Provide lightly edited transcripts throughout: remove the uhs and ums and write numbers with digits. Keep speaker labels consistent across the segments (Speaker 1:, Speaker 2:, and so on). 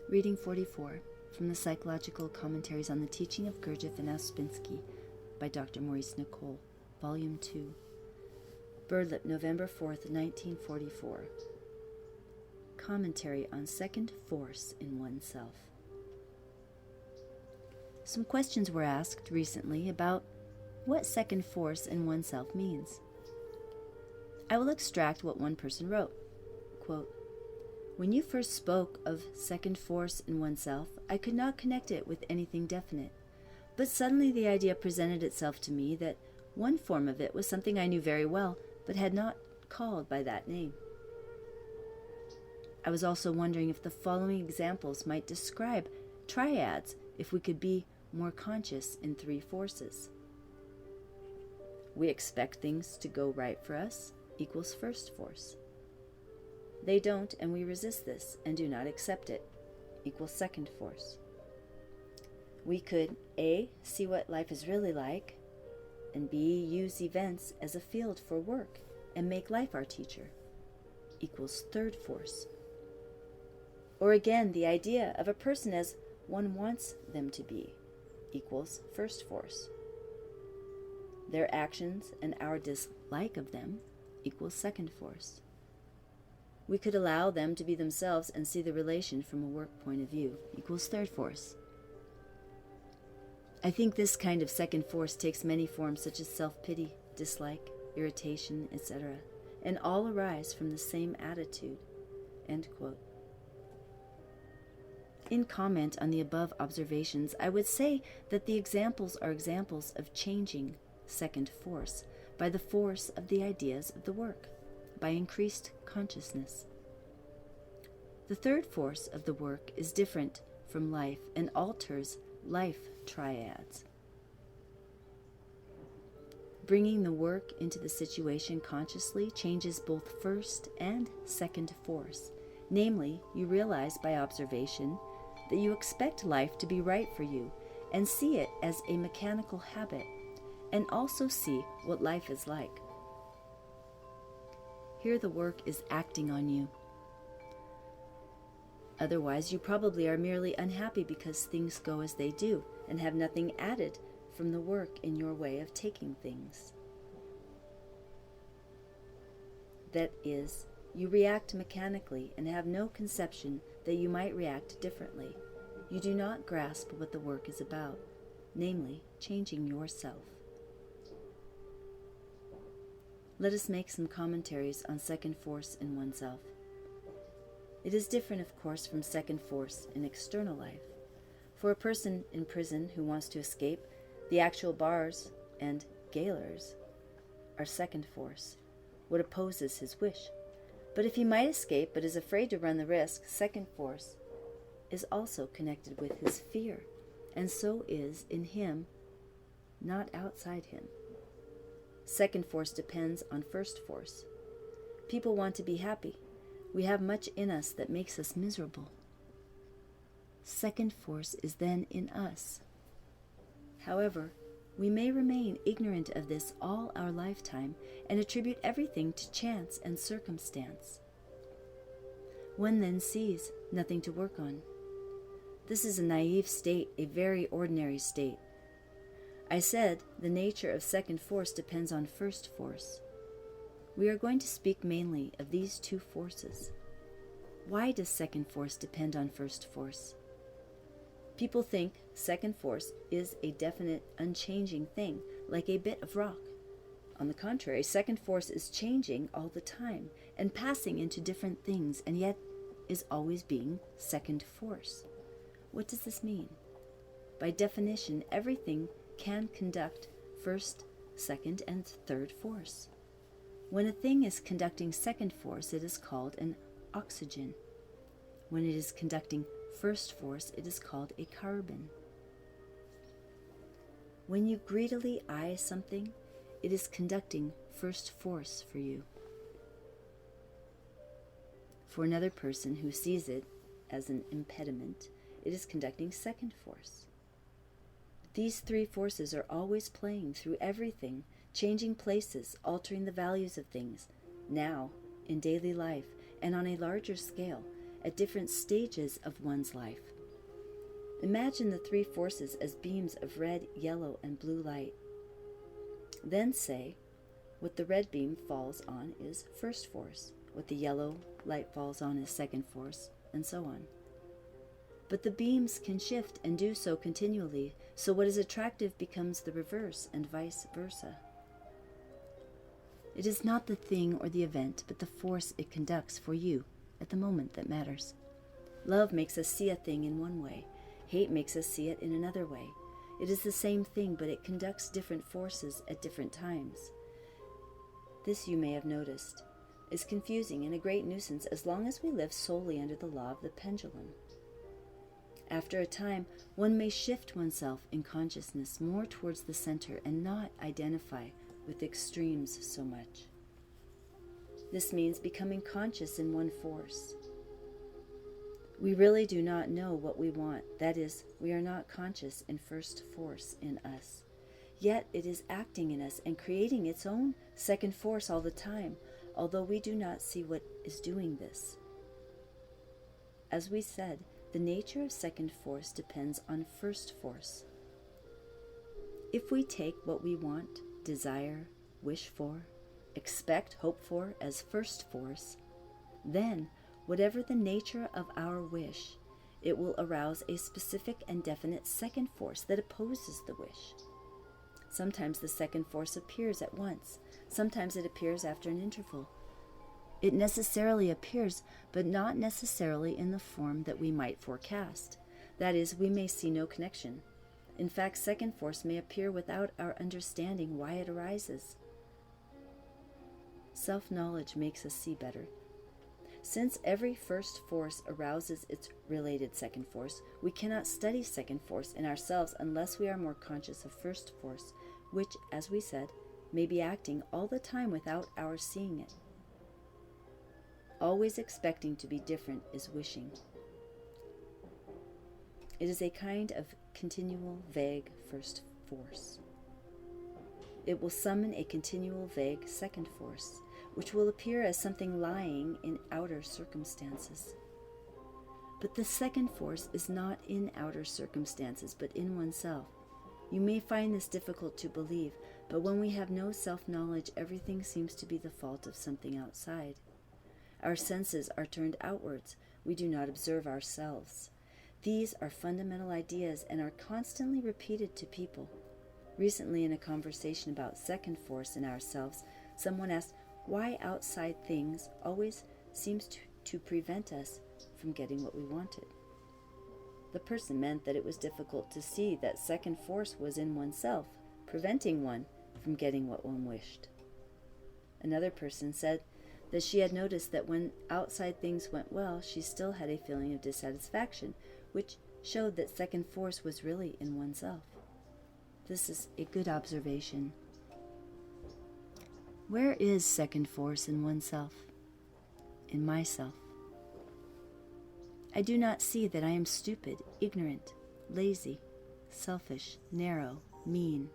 Speaker 1: Reading 44 from the Psychological Commentaries on the Teaching of Gurdjieff and Ouspensky by Dr. Maurice Nicoll, Volume 2. Birdlip, November 4th, 1944. Commentary on Second Force in Oneself. Some questions were asked recently about what second force in oneself means. I will extract what one person wrote. Quote, "When you first spoke of second force in oneself, I could not connect it with anything definite, but suddenly the idea presented itself to me that one form of it was something I knew very well, but had not called by that name. I was also wondering if the following examples might describe triads if we could be more conscious in three forces. We expect things to go right for us equals first force. They don't, and we resist this and do not accept it, equals second force. We could A, see what life is really like, and B, use events as a field for work and make life our teacher, equals third force. Or again, the idea of a person as one wants them to be, equals first force. Their actions and our dislike of them equals second force. We could allow them to be themselves and see the relation from a work point of view, equals third force. I think this kind of second force takes many forms such as self-pity, dislike, irritation, etc., and all arise from the same attitude." End quote. In comment on the above observations, I would say that the examples are examples of changing second force by the force of the ideas of the work, by increased consciousness. The third force of the work is different from life and alters life triads. Bringing the work into the situation consciously changes both first and second force. Namely, you realize by observation that you expect life to be right for you and see it as a mechanical habit, and also see what life is like. Here the work is acting on you. Otherwise, you probably are merely unhappy because things go as they do and have nothing added from the work in your way of taking things. That is, you react mechanically and have no conception that you might react differently. You do not grasp what the work is about, namely, changing yourself. Let us make some commentaries on second force in oneself. It is different, of course, from second force in external life. For a person in prison who wants to escape, the actual bars and gaolers are second force, what opposes his wish. But if he might escape but is afraid to run the risk, second force is also connected with his fear, and so is in him, not outside him. Second force depends on first force. People want to be happy. We have much in us that makes us miserable. Second force is then in us. However, we may remain ignorant of this all our lifetime and attribute everything to chance and circumstance. One then sees nothing to work on. This is a naive state, a very ordinary state. I said the nature of second force depends on first force. We are going to speak mainly of these two forces. Why does second force depend on first force? People think second force is a definite, unchanging thing, like a bit of rock. On the contrary, second force is changing all the time and passing into different things, and yet is always being second force. What does this mean? By definition, everything can conduct first, second, and third force. When a thing is conducting second force, it is called an oxygen. When it is conducting first force, it is called a carbon. When you greedily eye something, it is conducting first force for you. For another person who sees it as an impediment, it is conducting second force. These three forces are always playing through everything, changing places, altering the values of things, now, in daily life, and on a larger scale, at different stages of one's life. Imagine the three forces as beams of red, yellow, and blue light. Then say, what the red beam falls on is first force, what the yellow light falls on is second force, and so on. But the beams can shift and do so continually, so what is attractive becomes the reverse and vice versa. It is not the thing or the event, but the force it conducts for you at the moment that matters. Love makes us see a thing in one way. Hate makes us see it in another way. It is the same thing, but it conducts different forces at different times. This, you may have noticed, is confusing and a great nuisance as long as we live solely under the law of the pendulum. After a time, one may shift oneself in consciousness more towards the center and not identify with extremes so much. This means becoming conscious in one force. We really do not know what we want. That is, we are not conscious in first force in us. Yet it is acting in us and creating its own second force all the time, although we do not see what is doing this. As we said, the nature of second force depends on first force. If we take what we want, desire, wish for, expect, hope for as first force, then, whatever the nature of our wish, it will arouse a specific and definite second force that opposes the wish. Sometimes the second force appears at once. Sometimes it appears after an interval. It necessarily appears, but not necessarily in the form that we might forecast. That is, we may see no connection. In fact, second force may appear without our understanding why it arises. Self-knowledge makes us see better. Since every first force arouses its related second force, we cannot study second force in ourselves unless we are more conscious of first force, which, as we said, may be acting all the time without our seeing it. Always expecting to be different is wishing. It is a kind of continual, vague first force. It will summon a continual, vague second force, which will appear as something lying in outer circumstances. But the second force is not in outer circumstances, but in oneself. You may find this difficult to believe, but when we have no self-knowledge, everything seems to be the fault of something outside. Our senses are turned outwards. We do not observe ourselves. These are fundamental ideas and are constantly repeated to people. Recently, in a conversation about second force in ourselves, someone asked why outside things always seems to prevent us from getting what we wanted. The person meant that it was difficult to see that second force was in oneself, preventing one from getting what one wished. Another person said that she had noticed that when outside things went well, she still had a feeling of dissatisfaction, which showed that second force was really in oneself. This is a good observation. Where is second force in oneself? In myself. I do not see that I am stupid, ignorant, lazy, selfish, narrow, mean.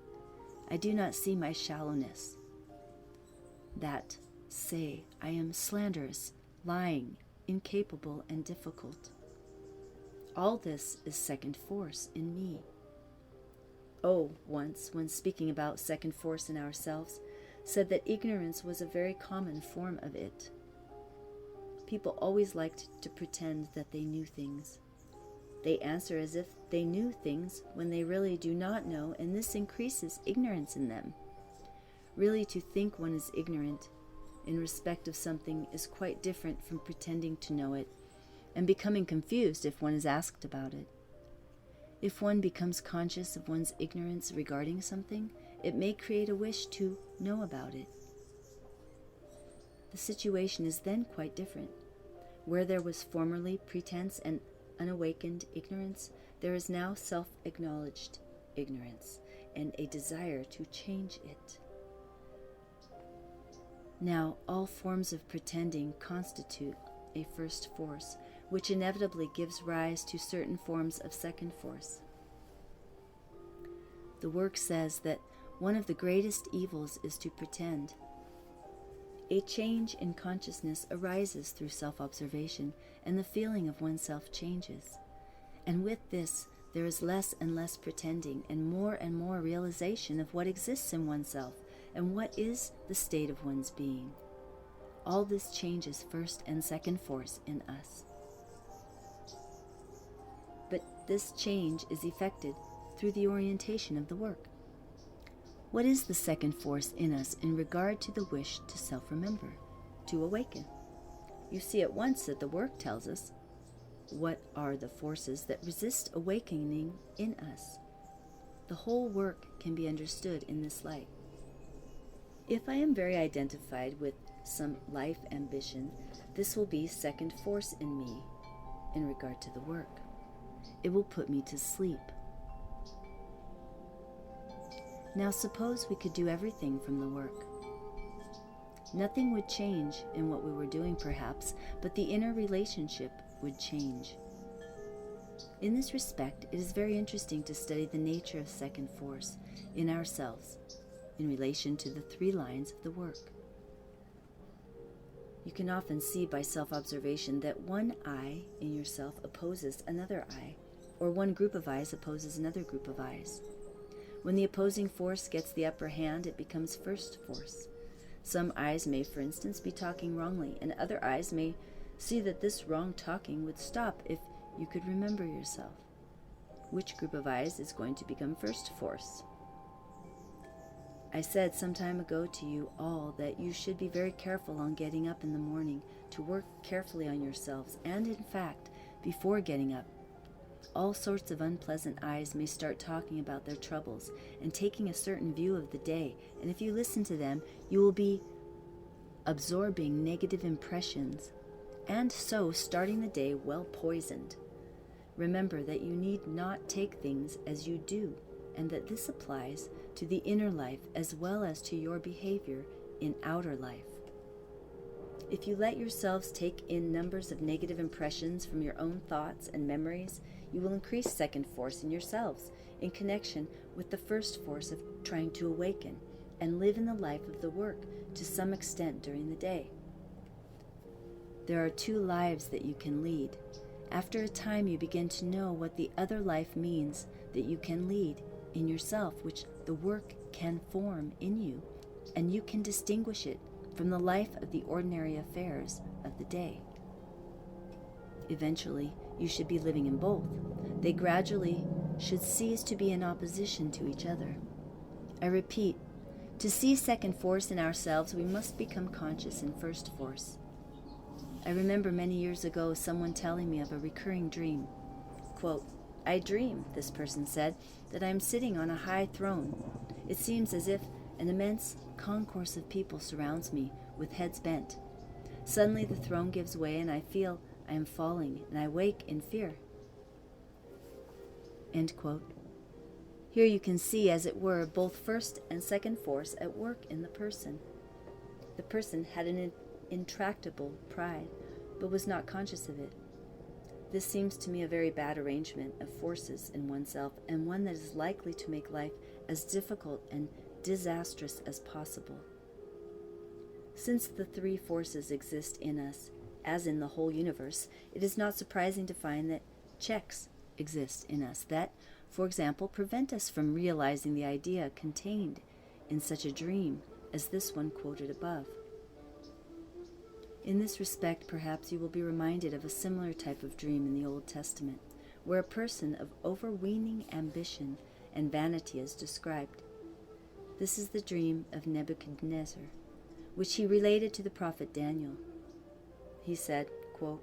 Speaker 1: I do not see my shallowness. That, say, I am slanderous, lying, incapable, and difficult. All this is second force in me. O, once, when speaking about second force in ourselves, said that ignorance was a very common form of it. People always liked to pretend that they knew things. They answer as if they knew things when they really do not know, and this increases ignorance in them. Really, to think one is ignorant in respect of something is quite different from pretending to know it and becoming confused if one is asked about it. If one becomes conscious of one's ignorance regarding something, it may create a wish to know about it. The situation is then quite different. Where there was formerly pretense and unawakened ignorance, there is now self-acknowledged ignorance and a desire to change it. Now, all forms of pretending constitute a first force, which inevitably gives rise to certain forms of second force. The work says that one of the greatest evils is to pretend. A change in consciousness arises through self-observation, and the feeling of oneself changes. And with this, there is less and less pretending and more realization of what exists in oneself and what is the state of one's being. All this changes first and second force in us. But this change is effected through the orientation of the work. What is the second force in us in regard to the wish to self-remember, to awaken? You see at once that the work tells us what are the forces that resist awakening in us. The whole work can be understood in this light. If I am very identified with some life ambition, this will be second force in me in regard to the work. It will put me to sleep. Now suppose we could do everything from the work. Nothing would change in what we were doing perhaps, but the inner relationship would change. In this respect, it is very interesting to study the nature of second force in ourselves in relation to the three lines of the work. You can often see by self-observation that one I in yourself opposes another I, or one group of I's opposes another group of I's. When the opposing force gets the upper hand, it becomes first force. Some I's may, for instance, be talking wrongly, and other I's may see that this wrong talking would stop if you could remember yourself. Which group of I's is going to become first force? I said some time ago to you all that you should be very careful on getting up in the morning, to work carefully on yourselves, and in fact, before getting up, all sorts of unpleasant I's may start talking about their troubles and taking a certain view of the day, and if you listen to them, you will be absorbing negative impressions, and so starting the day well poisoned. Remember that you need not take things as you do, and that this applies to the inner life as well as to your behavior in outer life. If you let yourselves take in numbers of negative impressions from your own thoughts and memories, you will increase second force in yourselves in connection with the first force of trying to awaken and live in the life of the work to some extent during the day. There are two lives that you can lead. After a time you begin to know what the other life means that you can lead in yourself, which the work can form in you, and you can distinguish it from the life of the ordinary affairs of the day. Eventually, you should be living in both. They gradually should cease to be in opposition to each other. I repeat, to see second force in ourselves, we must become conscious in first force. I remember many years ago someone telling me of a recurring dream. Quote, I dream, this person said, that I am sitting on a high throne. It seems as if an immense concourse of people surrounds me with heads bent. Suddenly the throne gives way and I feel I am falling, and I wake in fear. End quote. Here you can see, as it were, both first and second force at work in the person. The person had an intractable pride, but was not conscious of it. This seems to me a very bad arrangement of forces in oneself, and one that is likely to make life as difficult and disastrous as possible. Since the three forces exist in us, as in the whole universe, it is not surprising to find that checks exist in us that, for example, prevent us from realizing the idea contained in such a dream as this one quoted above. In this respect, perhaps you will be reminded of a similar type of dream in the Old Testament, where a person of overweening ambition and vanity is described. This is the dream of Nebuchadnezzar, which he related to the prophet Daniel. He said, quote,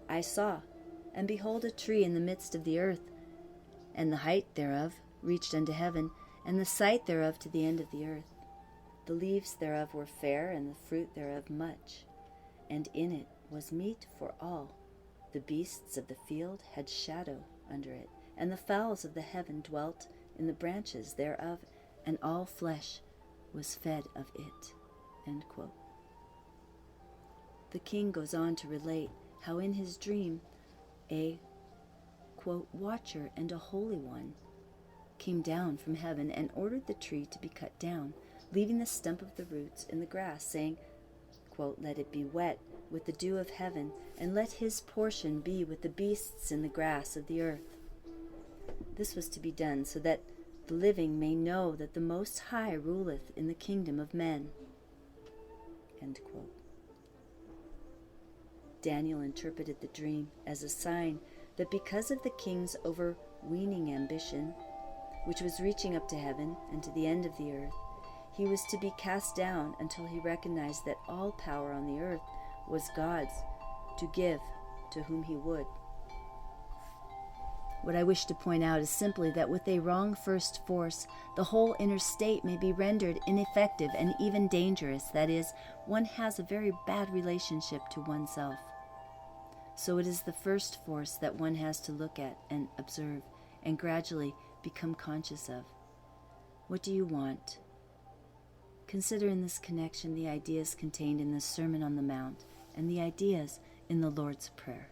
Speaker 1: I saw, and behold a tree in the midst of the earth, and the height thereof reached unto heaven, and the sight thereof to the end of the earth. The leaves thereof were fair, and the fruit thereof much, and in it was meat for all. The beasts of the field had shadow under it, and the fowls of the heaven dwelt in the branches thereof, and all flesh was fed of it. End quote. The king goes on to relate how in his dream a, quote, watcher and a holy one came down from heaven and ordered the tree to be cut down, leaving the stump of the roots in the grass, saying, quote, let it be wet with the dew of heaven, and let his portion be with the beasts in the grass of the earth. This was to be done so that the living may know that the Most High ruleth in the kingdom of men. End quote. Daniel interpreted the dream as a sign that because of the king's overweening ambition, which was reaching up to heaven and to the end of the earth, he was to be cast down until he recognized that all power on the earth was God's, to give to whom he would. What I wish to point out is simply that with a wrong first force, the whole inner state may be rendered ineffective and even dangerous. That is, one has a very bad relationship to oneself. So it is the first force that one has to look at and observe and gradually become conscious of. What do you want? Consider in this connection the ideas contained in the Sermon on the Mount and the ideas in the Lord's Prayer.